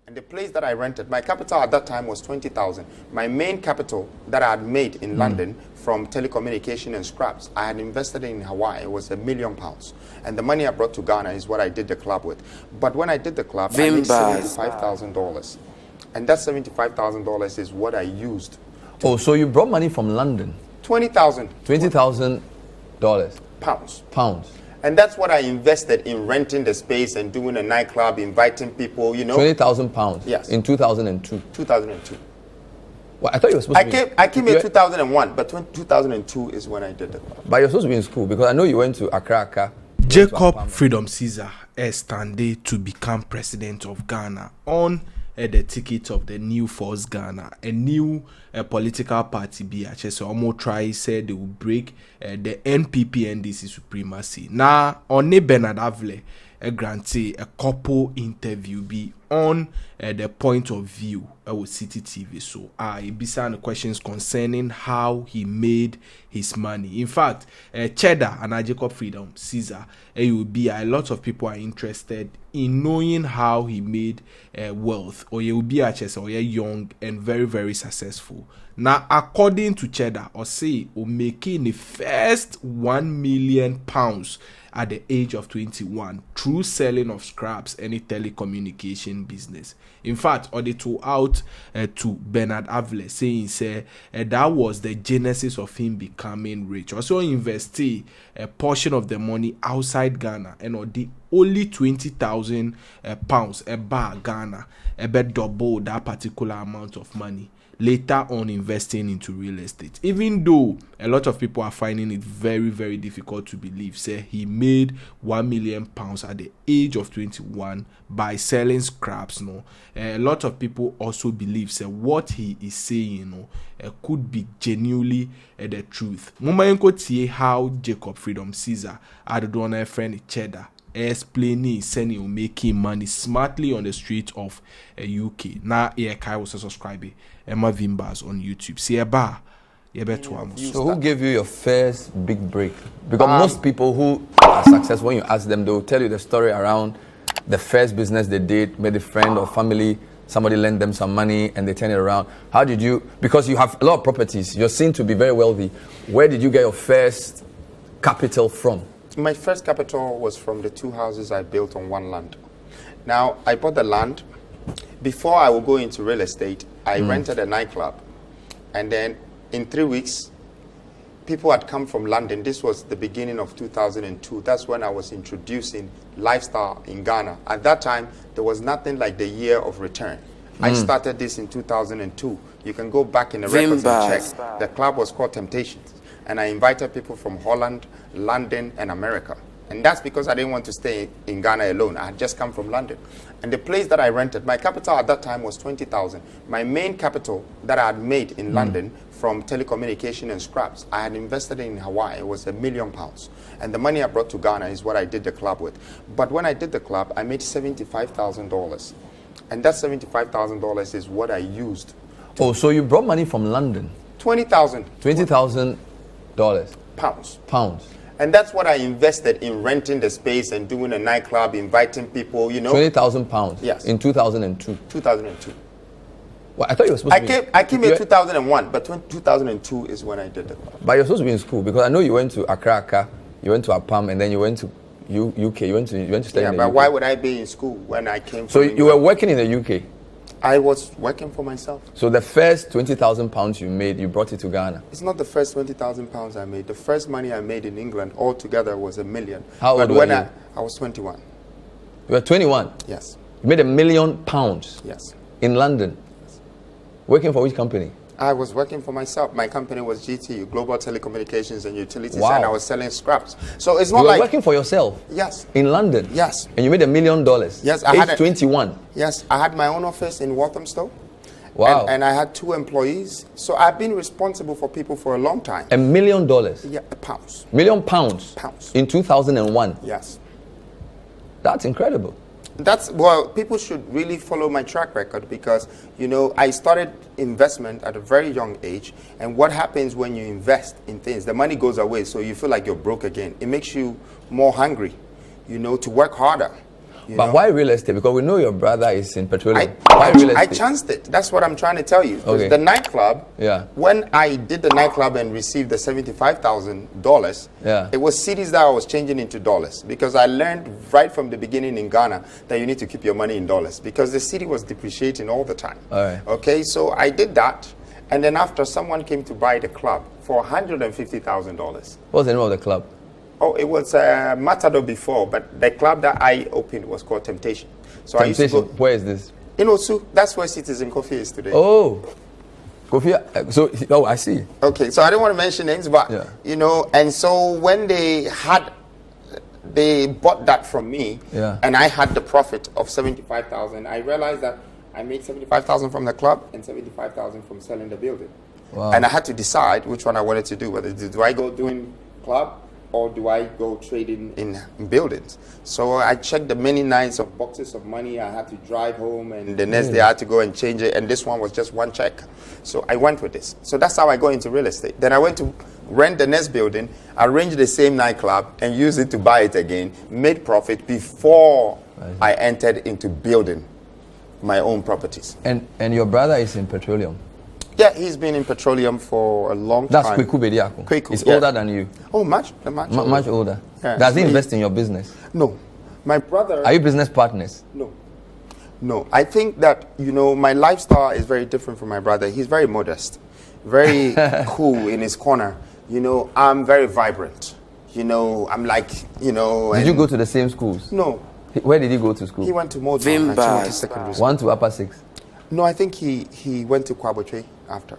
And the place that I rented, my capital at that time was 20,000. My main capital that I had made in London from telecommunication and scraps, I had invested in Hawaii. It was £1 million. And the money I brought to Ghana is what I did the club with. But when I did the club, I made $75,000. And that $75,000 is what I used. Oh, so you brought money from London? 20,000. $20,000? Pounds. And that's what I invested in renting the space and doing a nightclub, inviting people, £20,000? Yes. In 2002? 2002. Well, I thought you were supposed to be... I came in 2001, but 2002 is when I did it. But you're supposed to be in school, because I know you went to Accra. Jacob Freedom Caesar is standing to become president of Ghana on the ticket of the New Force Ghana, a new political party. BHS almost try said they will break the NPP NDC supremacy. Now, on Bernard Avle, grantee a couple interview be on the point of view with City TV. So I be some questions concerning how he made his money. In fact, Cheddar and Jacob Freedom Caesar, will be a lot of people are interested in knowing how he made wealth, or you will be or you're young and very, very successful. Now, according to Cheddar, or say, making the first £1 million at the age of 21 through selling of scraps, any telecommunication business. In fact, or they told out to Bernard Avle, saying that was the genesis of him becoming rich. Also invested a portion of the money outside Ghana, and or the only £20,000 a bar Ghana, a bit double that particular amount of money. Later on investing into real estate, even though a lot of people are finding it very, very difficult to believe. Say he made £1 million at the age of 21 by selling scraps. A lot of people also believe say what he is saying could be genuinely the truth. Mumayenko tie how Jacob Freedom Caesar had done a friend Cheddar explaining saying making money smartly on the street of UK. Now Kai was subscribing Emma Vimbas on YouTube. See a bar. So who gave you your first big break? Because most people who are successful, when you ask them, they will tell you the story around the first business they did, maybe a friend or family, somebody lent them some money and they turn it around. How did you, because you have a lot of properties, you're seen to be very wealthy. Where did you get your first capital from? My first capital was from the 2 houses I built on one land. Now, I bought the land. Before I would go into real estate, I rented a nightclub. And then in 3 weeks, people had come from London. This was the beginning of 2002. That's when I was introducing lifestyle in Ghana. At that time, there was nothing like the year of return. I started this in 2002. You can go back in the records and check. The club was called Temptations. And I invited people from Holland, London, and America. And that's because I didn't want to stay in Ghana alone. I had just come from London. And the place that I rented, my capital at that time was 20,000. My main capital that I had made in London from telecommunication and scraps, I had invested in Hawaii. It was £1 million. And the money I brought to Ghana is what I did the club with. But when I did the club, I made $75,000. And that $75,000 is what I used. Oh, so you brought money from London? 20,000. $20,000? Pounds. And that's what I invested in renting the space and doing a nightclub, inviting people, £20,000? Yes. In 2002? 2002. Well, I thought you were supposed to be... I came in 2001, but 2002 is when I did it. But you're supposed to be in school, because I know you went to Accra, you went to Prom, and then you went to UK. You went to study in the UK. But why would I be in school when I came from So England? You were working in the UK? I was working for myself. So the first £20,000 you made, you brought it to Ghana? It's not the first £20,000 I made. The first money I made in England altogether was $1 million. How old were you? I was 21. You were 21? Yes. You made £1 million? Yes. In London? Yes. Working for which company? I was working for myself. My company was GT, Global Telecommunications and Utilities, wow. And I was selling scraps. So it's not you were working for yourself? Yes. In London? Yes. And you made $1 million? Yes. Age 21? Yes. I had my own office in Walthamstow. Wow. And I had 2 employees. So I've been responsible for people for a long time. $1 million? Yeah, pounds. £1 million? Pounds. In 2001? Yes. That's incredible. People should really follow my track record because, I started investment at a very young age. And what happens when you invest in things, the money goes away, so you feel like you're broke again. It makes you more hungry, to work harder. But why real estate? Because we know your brother is in petroleum. Why real estate? I chanced it. That's what I'm trying to tell you. Okay. The nightclub, yeah. When I did the nightclub and received the $75,000, yeah. It was cities that I was changing into dollars, because I learned right from the beginning in Ghana that you need to keep your money in dollars, because the city was depreciating all the time. All right. Okay, so I did that. And then after, someone came to buy the club for $150,000. What's the name of the club? Oh, it was Matador before, but the club that I opened was called Temptation. So Temptation. I used to go. Where is this? In Osu. That's where Citizen Coffee is today. Oh, Kofi. I see. Okay, so I don't want to mention names, but and so when they bought that from me, and I had the profit of 75,000, I realized that I made 75,000 from the club and 75,000 from selling the building. Wow. And I had to decide which one I wanted to do. Whether do I go doing club or do I go trading in buildings? So I checked the many nights of boxes of money I had to drive home, and the next day I had to go and change it, and this one was just one check. So I went with this. So that's how I got into real estate. Then I went to rent the next building, arranged the same nightclub, and used it to buy it again, made profit before I entered into building my own properties. And your brother is in petroleum? Yeah, he's been in petroleum for a long time. That's Kwame Bediako. Kweku, He's older than you. Oh, much older. Yeah. Does he invest in your business? No. My brother... Are you business partners? No. I think that, my lifestyle is very different from my brother. He's very modest, very cool in his corner. I'm very vibrant. I'm like, Did you go to the same schools? No. Where did he go to school? He went to Modern Secondary School. 1 to upper 6? No, I think he went to Kwabotwe after.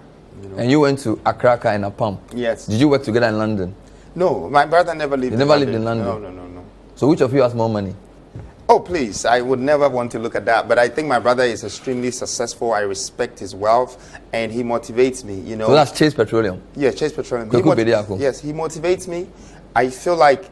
And you went to Accra and Apam? Yes. Did you work together in London? No, my brother never lived in London. Lived in London? No. So which of you has more money? Oh, please, I would never want to look at that. But I think my brother is extremely successful. I respect his wealth, and he motivates me, So that's Chase Petroleum? Yeah, Chase Petroleum. Yes, he motivates me. I feel like,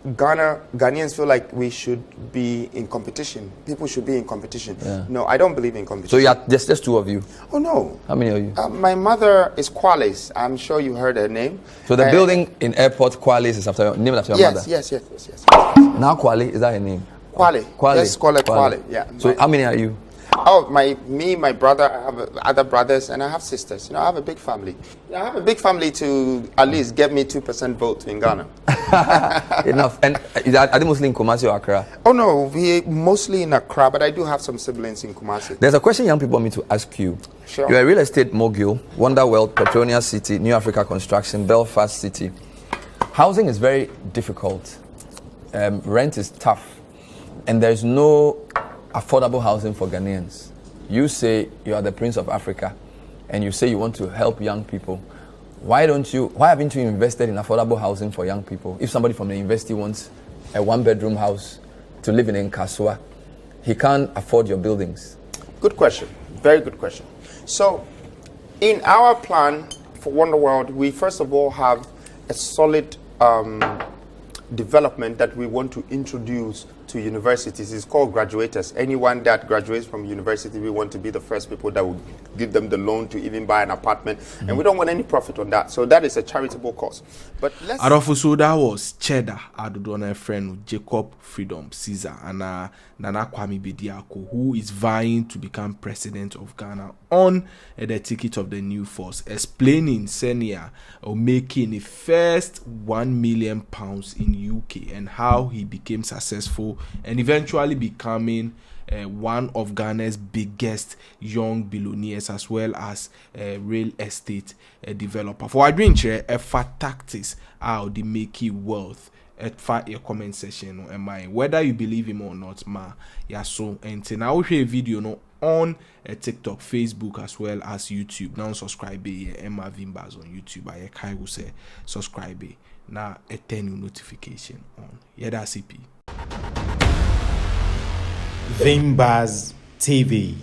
Ghanaians feel like we should be in competition. People should be in competition. Yeah. No, I don't believe in competition. So there's just 2 of you? Oh, no. How many are you? My mother is Kwales. I'm sure you heard her name. So the building in Airport, Kwales, is named after your mother? Yes. Now Kwale, is that her name? Kwale. Yes, Kwale. Yeah. So how many are you? Oh, my brother, I have other brothers, and I have sisters. I have a big family. I have a big family to at least get me 2% vote in Ghana. Enough. And are they mostly in Kumasi or Accra? Oh, no, we mostly in Accra, but I do have some siblings in Kumasi. There's a question young people want me to ask you. Sure. You're a real estate mogul, Wonderworld, Petronia City, New Africa Construction, Belfast City. Housing is very difficult. Rent is tough. And there's no affordable housing for Ghanaians. You say you are the Prince of Africa, and you say you want to help young people. Why haven't you invested in affordable housing for young people? If somebody from the university wants a 1-bedroom house to live in Kasua, he can't afford your buildings. Good question. Very good question. So, in our plan for Wonderworld, we first of all have a solid development that we want to introduce to universities. It's called graduates. Anyone that graduates from university, we want to be the first people that will give them the loan to even buy an apartment. And we don't want any profit on that. So that is a charitable cause. But let's... So that was Cheddar, Adodona friend, Jacob Freedom Caesar, and Nana Kwame Bediako, who is vying to become president of Ghana on the ticket of the new force, explaining senior or making the first £1 million in UK and how he became successful and eventually becoming one of Ghana's biggest young billionaires, as well as a real estate developer. For our drink share, tactics how they make wealth. At your comment section or mine, whether you believe him or not, so and now we share a video no on TikTok, Facebook, as well as YouTube. Now subscribe Emma Vimbas on YouTube. I kai will say subscribe now turn your notification on. Yeah, that's CP. Vimbas TV.